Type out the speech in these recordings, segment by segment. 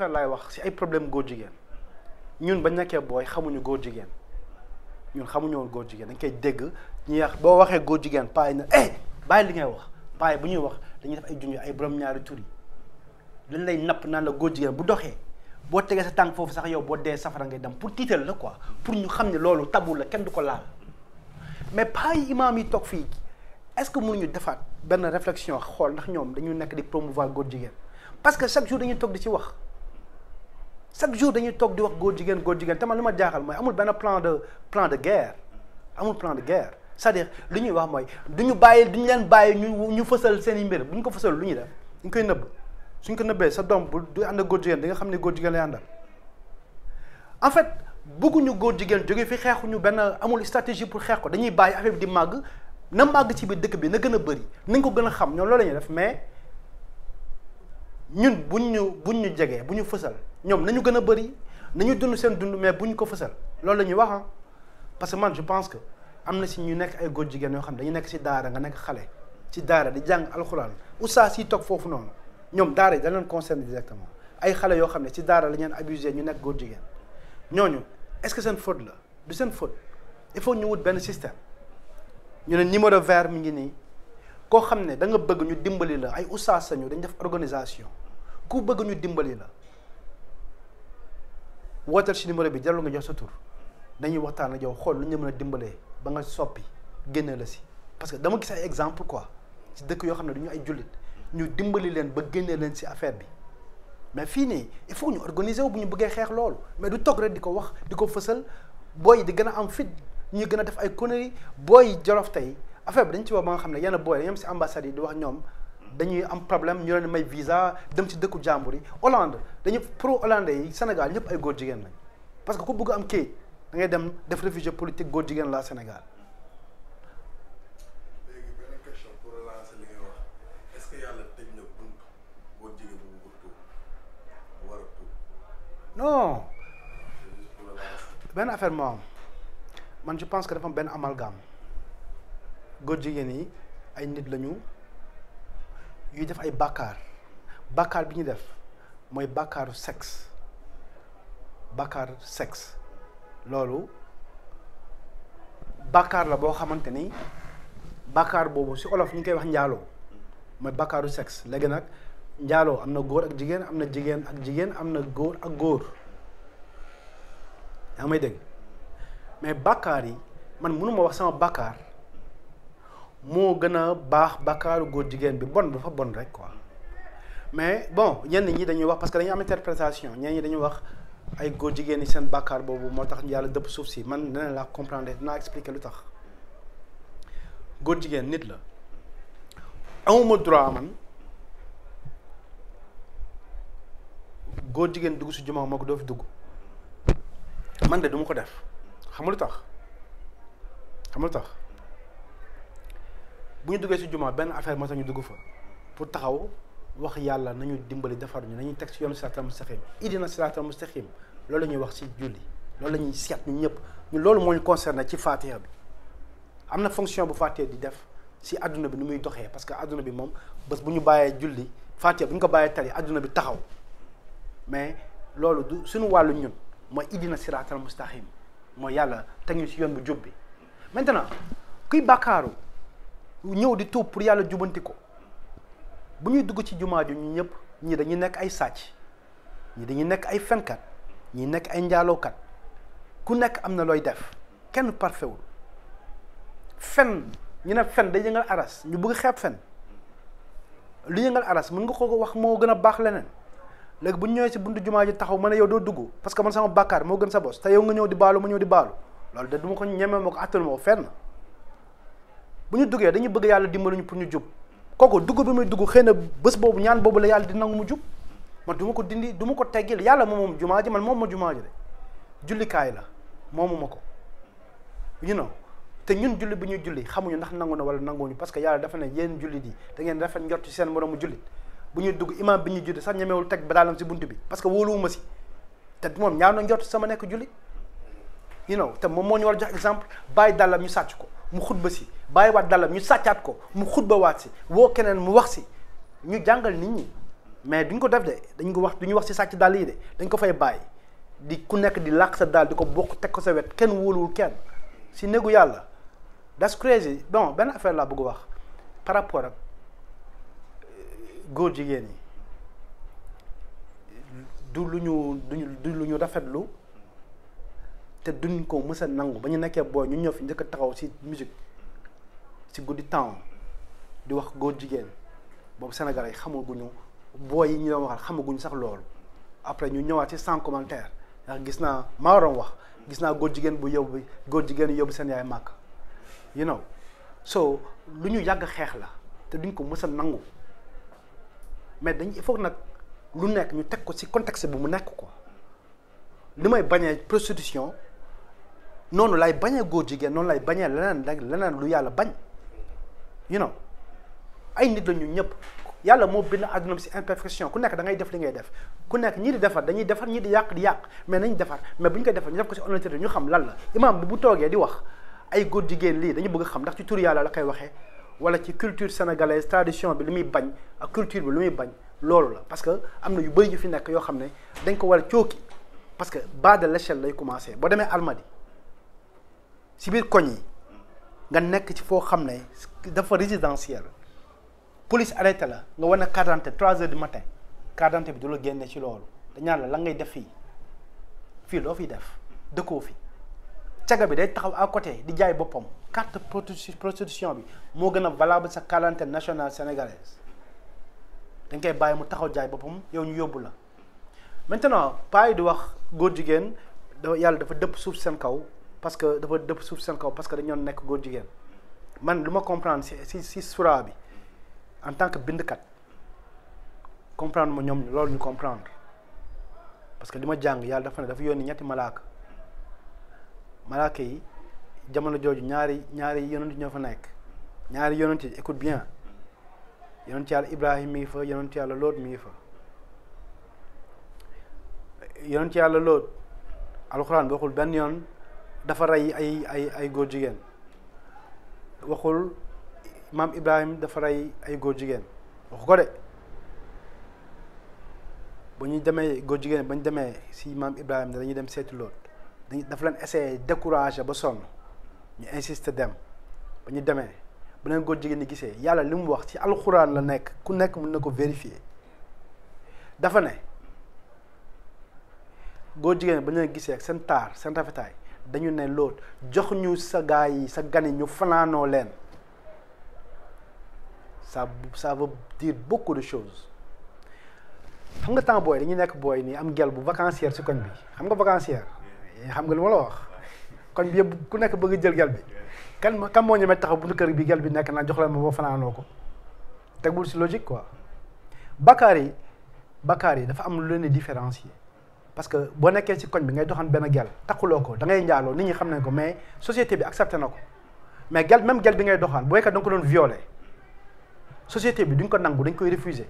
affaire laay wax si ay problème góor jigéen ñun ba nekkee booy xamuñu góor jigéen ñun xamuñu woon góor jigéen dañ koy dégg ñuy wax boo waxee góor jigéen paa yi na bàyyi li ngay wax paa yi bu ñuy wax dañuy def ay junj ay borom ñaari tur yi dañ lay napp naan la góor jigéen bu doxee boo tegee sa tànk foofu sax yow boo dee safara ngay dem pour tiital la quoi pour ñu xam ne loolu tabu la kenn du ko laal mais paa yi imaam yi toog fii est-ce que mënuñu defaat benn réflexion xool ndax ñoom dañu nekk di promouvoir góor jigéen parce que chaque jour dañuy toog di ci wax chaque jour dañuy toog di wax góor jigéen te man li ma jaaxal mooy amul benn plan de guerre amul plan de guerre c'est-à-dire li ñuy wax mooy duñu leen bàyyi ñu fësal seen i mbir bu ñu ko fësal lu ñuy def ñu koy nëbb suñ ko nëbbee sa doom bu du ànd ak góor jigéen di nga xam ne góor jigéen lay àndal en fait bëgguñu góor jigéen jóge fi xeexuñu benn amul stratégie pour xeex ko dañuy bàyyi affaire bi di màgg na màgg ci biir dëkk bi na gën a bëri nañ ko gën a xam ñoom loolu la ñuy def mais ñun buñ ñu jegee bu ñu fësal ñoom nañu gën a bëri nañu dund seen dund mais bu ñu ko fësal loolu la ñuy wax parce que man je pense que am na si ñu nekk ay góor jigéen yoo xam ne dañu nekk si daara nga nekk xale ci daara di jàng alxuraan oustaz yi toog foofu noonu ñoom daara yi da leen concerne directement ay xale yoo xam ne ci daara la ñeen abusé ñu nekk góor jigéen ñooñu est-ce que seen faute la du seen faute il faut ñu wut benn système ñu ne numéro vert mi ngi nii koo xam ne da nga bëgg ñu dimbali la ay oustaz sañu dañ def organisation ku bëgg ñu dimbali la wootal si numéro bi jarul nga jox sa tur dañuy waxtaan ak yow xool lu ñu mën a dimbalee ba nga soppi génne la si parce que dama gis ay exemple quoi ci dëkk yoo xam ne dañu ay jullit ñu dimbali leen ba génne leen si affaire bi mais fii nii il faut ñu organiser wu bu ñu bëggee xeex loolu mais du toog rek di ko wax di ko fësal booy di gën a am fit ñu gën a def ay conneries booy Jolof tey affaire bi dañ ci wax ba nga xam ne yenn booy dañu am si ambassade yi di wax ñoom dañuy am problème ñu leen may visa dem si dëkku jàmbur yi Hollande dañu pro hollandais yi Sénégal ñëpp ay góor jigéen lañ parce que ku bëgg am kayit da ngay dem def réfugié politique góor jigéen la Sénégal. léegi benn question pour relancer li ngay wax est-ce que yàlla tëj na bunt góor jigéen bu ko tuub war a tuub. non benn affaire moo am man je pense que dafa am benn amalgame góor jigéen yi ay nit lañu yuy def ay bàkkaar bi ñu def mooy bàkkaaru sexe loolu bàkkaar la boo xamante ni bàkkaar boobu si olof ñu koy wax njaaloo mooy bàkkaaru sexe léegi nag njaaloo am na góor ak jigéen am na jigéen ak jigéen am na góor ak góor yaa may dégg mais bàkkaar yi man mënuma wax sama bàkkaar moo gën a baax bàkkaaru góor jigéen bi bon dafa bon rek quoi mais bon ñenn ñi dañuy wax parce que dañuy am interprétation ñenn ñi dañuy wax ay góor jigéen yi seen bàkkaar boobu moo tax yàlla dëpp suuf si man dina la comprendre dinaa expliquer lu tax góor jigéen nit la amuma droit man góor jigéen dugg si jumaa moo ko doo fi dugg man de duma ko def xam nga lu tax bu ñu duggee si jumaa benn affaire moo tax ñu dugg fa pour taxaw wax yàlla nañu dimbali defar ñu nañu teg si yoonu siraatal mustaqim idina siraatal mustaqim loolu la ñuy wax si julli loolu la ñuy seet ñun ñëpp ñu loolu moo ñu concerné ci Fatiha bi am na fonction bu Fatiha di def si adduna bi ni muy doxee parce que adduna bi moom bés bu ñu bàyyee julli Fatiha bu ñu ko bàyyee tali adduna bi taxaw mais loolu du suñu wàllu ñun mooy idina siraatal mustaqim mooy yàlla teg ñu si yoon bu jub bi maintenant kuy bàkkaaru ñëw di tuub pour yàlla jubanti ko bu ñuy dugg ci jumaa ju ñu ñëpp ñii dañuy nekk ay sàcc ñii dañuy nekk ay fenkat ñii nekk ay njaalookat ku nekk am na looy def kenn parfait wul fen ñu ne fen day yëngal aras ñu bëgg xeeb fen lu yëngal aras mën nga ko wax moo gën a baax leneen léegi bu ñu ñëwee si buntu jumaa ji taxaw ma ne yow doo dugg parce que man sama bàkkaar moo gën sa bos te yow nga ñëw di baalu ma ñëw di baalu loolu de du ma ko ñemee ma ko attanu ma ko fenn bu ñu duggee dañuy bëgg yàlla dimbali ñu pour ñu jub kooku dugg bi muy dugg xëy na bés boobu ñaan boobu la yàlla di nangu mu jub man du ma ko dindi du ma ko teggil yàlla moom jumaa ji man moom ma jumaa ji de jullikaay la moomu ma ko you know te ñun julli bi ñuy julli xamuñu ndax nangu na wala nanguwuñu parce que yàlla dafa ne yéen jullit yi da ngeen rafet njort ci seen moroomu jullit bu ñuy dugg imam bi ñuy julli sax ñemewul teg badaalam si bunt bi parce que wóoluwuma si te moom ñaaw na njort sama nekk julli you know te moom moo ñu war a jox exemple bàyyi dàllam ñu sàcc ko mu xutba si bàyyi waat dàllam ñu sàccaat ko mu xutba waat si woo keneen mu wax si ñu jàngal nit ñi mais duñ ko def de dañ ko wax duñu wax ci sàcc dàll yi de dañ ko fay bàyyi di ku nekk di làq sa dàll di ko bokk teg ko sa wet kenn wóoluwul kenn si néegu yàlla that's crazy. Bon benn affaire laa bëgg wax par rapport ak góor jigéen yi du lu ñu rafetlu te duñ ko mës a nangu ba ñu nekkee booy ñu ñëw fi njëkk a taxaw si musique si guddi temps di wax góor jigéen boobu Sénégal yi xamaguñu booy yi ñu doon waxal xamaguñu sax loolu après ñu ñëwaat ci sans commentaire ndax gis naa maa waroon wax gis naa góor jigéen bu yóbbu góor jigéen yóbbu seen yaay màkk you know so lu ñu yàgg xeex la te duñ ko mës a nangu mais dañ il faut nag lu nekk ñu teg ko ci contexte bi mu nekk quoi li may bañee prostitution noonu lay bañee góor jigéen noonu lay bañee leneen lu yàlla bañ you know ay nit la ñu ñëpp yàlla moo bind àdduna bi ci imperfection ku nekk da ngay def li ngay def ku nekk ñii di defar dañuy defar ñii di yàq mais nañ defar mais bu ñu koy defar ñu def ko ci honnêteté ñu xam lan la imam bi bu toogee di wax ay góor jigéen lii dañu bëgg xam ndax ci tur yàlla la koy waxee wala ci culture sénégalaise tradition bi li muy bañ ak culture bi li muy bañ loolu la parce que am na yu bëri yu fi nekk yoo xam ne dañ ko war a cooki parce que bas de l'échelle lay commencer boo demee Almadi si biir koñ yi nga nekk ci foo xam ne dafa résidentiel police arrêté la nga wane carte d'identité 3 heures du matin carte d'identité bi du la génne ci loolu dañaan la ngay def fii loo fiy def dëkkoo fi caga bi day taxaw à côté di jaay boppam carte prostitution bi moo gën a valable sa carte d'identité nationale sénégalaise dañ koy bàyyi mu taxaw jaay boppam yow ñu yóbbu la maintenant pas yi di wax góor jigéen yàlla dafa dëpp suuf seen kaw parce que dañoo nekk góor jigéen man lu ma comprendre si sura bi en tant que bindkat comprendre ma ñoom loolu ñu comprendre parce que li ma jàng yàlla dafa ne dafa yónni ñetti malaaka yi jamono jooju ñaari yonent ñoo fa nekk ñaari yonent yi écoute bien yonent yàlla Ibrahim mi ngi fa yonent yàlla Lóot mi ngi fa yonent yàlla Lóot alxuraan bi waxul benn yoon dafa rey ay góor jigéen waxul maam Ibrahim dafa rey ay góor jigéen waxu ko de ba ñu demee góor jigéen ba ñu demee si maam Ibrahim dañuy dem seeti Lóot dafa leen essayer décourager ba sonn ñu insister dem ba ñu demee bu leen góor jigéen ñi gisee yàlla li mu wax ci alxuraan la nekk ku nekk mën na ko vérifier dafa ne góor jigéen ba ñu leen gisee ak seen taar seen rafetaay dañu ne Lóot jox ñu sa gaa yi sa gan yi ñu fanaanoo leen ça veut dire beaucoup de choses xam nga temps booy dañuy nekk booy nii am gel bu vacancière si koñ bi xam nga vacancière xam nga lu ma la wax koñ bi yëpp ku nekk bëgg jël gel bi kan moo ñemee taxaw bu kër bi gel bi nekk naa jox leen ma boo fanaanoo ko tegul si logique quoi bakkaar yi dafa am lu leen di différencier parce que boo nekkee si koñ bi ngay doxaan benn gel takkuloo ko da ngay njaaloo nit ñi xam nañ ko mais société bi accepté na ko mais gel bi ngay doxaan booy kat da nga ko doon violer société bi duñ ko nangu dañ koy refuser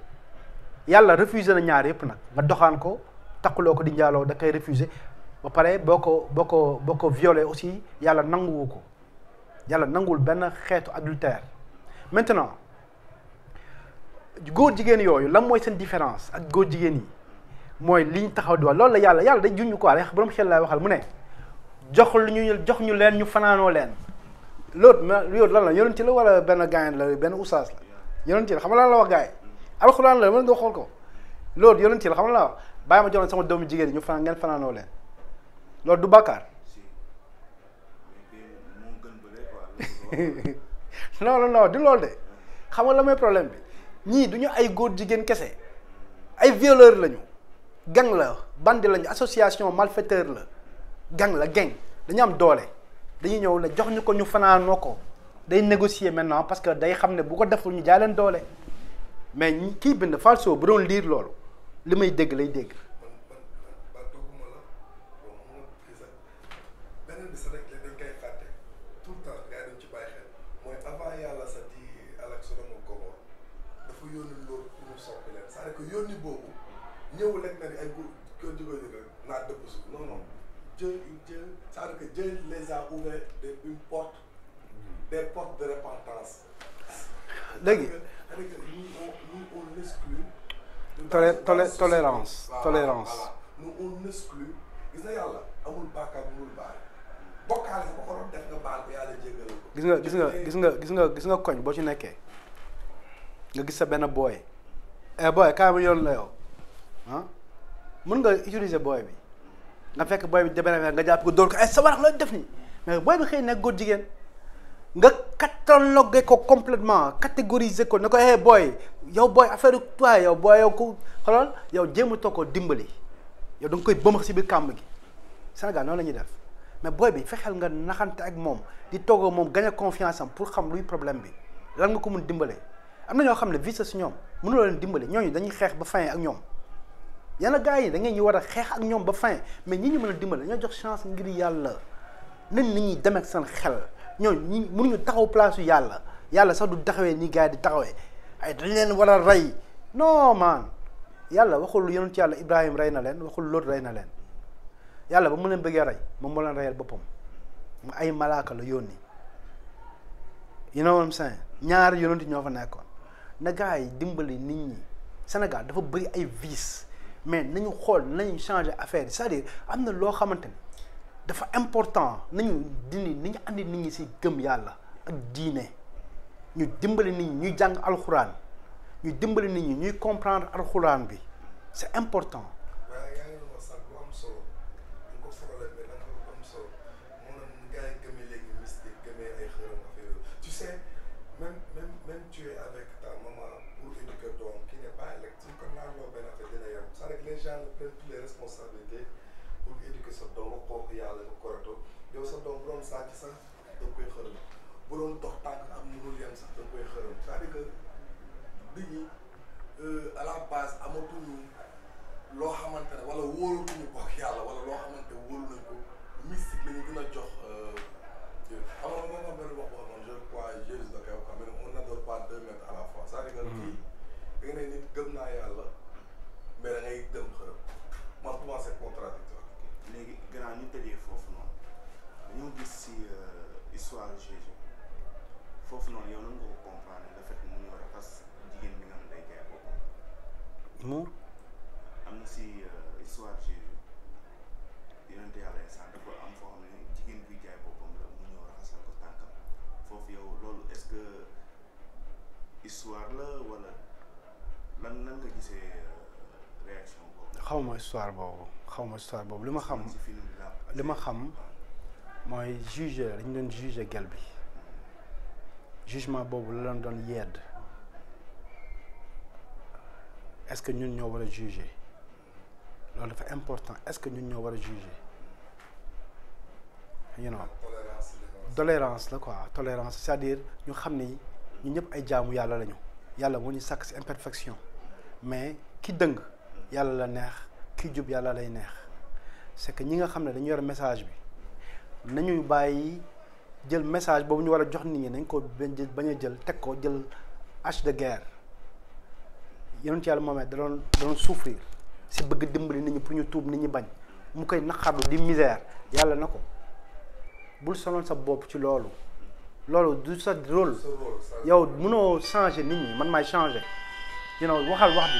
yàlla refuser na ñaar yëpp nag nga doxaan ko takkuloo ko di njaaloo da koy refuser ba pare boo ko violer aussi yàlla nanguwu ko yàlla nanguwul benn xeetu adultère maintenant góor jigéen yooyu lan mooy seen différence ak góor jigéen yi mooy li ñu taxaw di wax loolu la yàlla day junj quoi rek borom xel laay waxal mu ne jox ñu leen ñu fanaanoo leen loolu lan la yonent la wala benn gaañ la benn oustaz la yonent la xam nga lan la wax gars yi alxuraan la mën nga xool ko loolu yonent la xam nga la wax bàyyi ma jox leen sama doomu jigéen yi ñu fanaan ngeen fanaanoo leen loolu du bàkkaar non du loolu de xam nga la mooy problème bi ñii du ñu ay góor jigéen kese ay violeur lañu gang la bandi lañu association malfaiteur la gang dañu am doole dañuy ñëw ne jox ñu ko ñu fanaanoo ko day négocier maintenant parce que day xam ne bu ko deful ñu jaay leen doole mais kii bind falso bu doon liir loolu li may dégg lay dégg. yónni boobu ñëw lekk na ni ay góor jigéen ñi naa dëpp suuf non non Dieu c'est-à-dire que Dieu les a ouvert des portes de repentance. léegi on exclut de tolérance. nous on exclut gis na yàlla amul bàkkaar bu dul baal bokkaale sa ko doon def nga baal ko yàlla jéggal ko. gis nga koñ boo ci nekkee nga gis sa benn booy. booy kaay ma yoon la yow ah mën nga utiliser booy bi nga fekk booy bi débénefee nga jàpp ko dóor ko sa warax looy def nii mais booy bi xëy nekk góor jigéen nga catalogué ko complètement catégoriser ko ne ko booy yow booy affaire toi yow booy yow ko xoolal yow jéem a toog ko dimbali yow da nga koy bëmax si biir kàmb gi Sénégal noonu la ñuy def mais booy bi fexeel nga naxante ak moom di toog moom gagner confiance am pour xam luy problème bi lan nga ko mun dimbalee am na ñoo xam ne vice si ñoom mënuloo leen dimbali ñooñu dañuy xeex ba fin ak ñoom yenn gars yi da ngeen ñu war a xeex ak ñoom ba fin mais ñi ñu mën a dimbali dañoo jox chance ngir yàlla nañ nit ñi dem ak seen xel ñooñu ñi mënuñu taxaw place yu yàlla sax du taxawee ni gars yi di taxawee ay dañ leen war a rey non man yàlla waxul yonent yàlla Ibrahim rey na leen waxul Lot rey na leen yàlla ba mu leen bëggee rey moom moo leen reyal boppam ay malaaka la yónni you know what I'm saying ñaari yonent ñoo fa nekkoon na gars yi dimbali nit ñi Sénégal dafa bëri ay vices mais nañu xool nañu changer affaire yi c'est-à-dire am na loo xamante ni dafa important nañu andi nit ñi ci gëm yàlla ak diine ñu dimbali nit ñi ñuy jàng alxuraan ñu dimbali nit ñi ñuy comprendre alxuraan bi c'est important. waaye yaa ngi wax sax lu am solo dañ ko faral mais dañ ko am solo moo tax gars yi gëmee léegi mystique gëmee ay xërëm affaire tu sais même tu es avec ta maman pour éduquer doom qui n'est pas élect suñ ko naaloo benn affaire dina yem c'est-à-dire que les gens prennent toutes les responsabilités pour éduquer sa doom kooku yàlla nga correcto yow sa doom bu doon sàcc sax da nga koy xërëm bu doon dox tànk am mënul yem sax da nga koy xërëm c'est-à-dire que nit ñi à la base amatuñu loo xamante ne wala wóolatuñu ko ak yàlla wala loo xamante ne wóolu nañ ko mystique la ñu gën a jox xam nga moom benn wax boo xam ne je crois Jésus da koy wax mais on n'adore pas 2 mètres à la fois c'est-à-dire que kii da nga ne nit gëm naa yàlla mais da ngay dem xërëm man pour moi c'est contradictoire. léegi gannaaw ñu tëjee foofu noonu dañoo gis si histoire Jésus foofu noonu yow nan nga ko comprendre le fait que mu ñëw raxas jigéen bi nga xam ne day jaay boppam. mu am na si histoire Jésus yonente yàlla instant dafa am foo xam ne jigéen buy jaay boppam la mu ñëw raxasal ko tànkam foofu yow loolu est-ce que histoire la wala lan nga gisee réaction boobu. xaw ma histoire boobu li ma xam mooy juge dañu doon juge gel bi jugement boobu la doon yedd est-ce que ñun ñoo war a juger loolu dafa important est-ce que ñun ñoo war a juger you know tolérance la quoi tolérance c'est-à-dire ñu xam ni ñu ñëpp ay jaamu yàlla lañu yàlla moo ñu sàkk ci imperfection mais ki dëng yàlla la neex ki jub yàlla lay neex c'est que ñi nga xam ne dañu yor message bi nañuy bàyyi jël message boobu ñu war a jox nit ñi nañ ko bañ a jël teg ko jël hache de guerre yonent yàlla Muhammad da doon souffrir si bëgg dimbali nit ñi pour ñu tuub nit ñi bañ mu koy naqarlu di misère yàlla na ko bul sonal sa bopp ci loolu du sa rôle yow mënoo changer nit ñi man maay changer waxal wax bi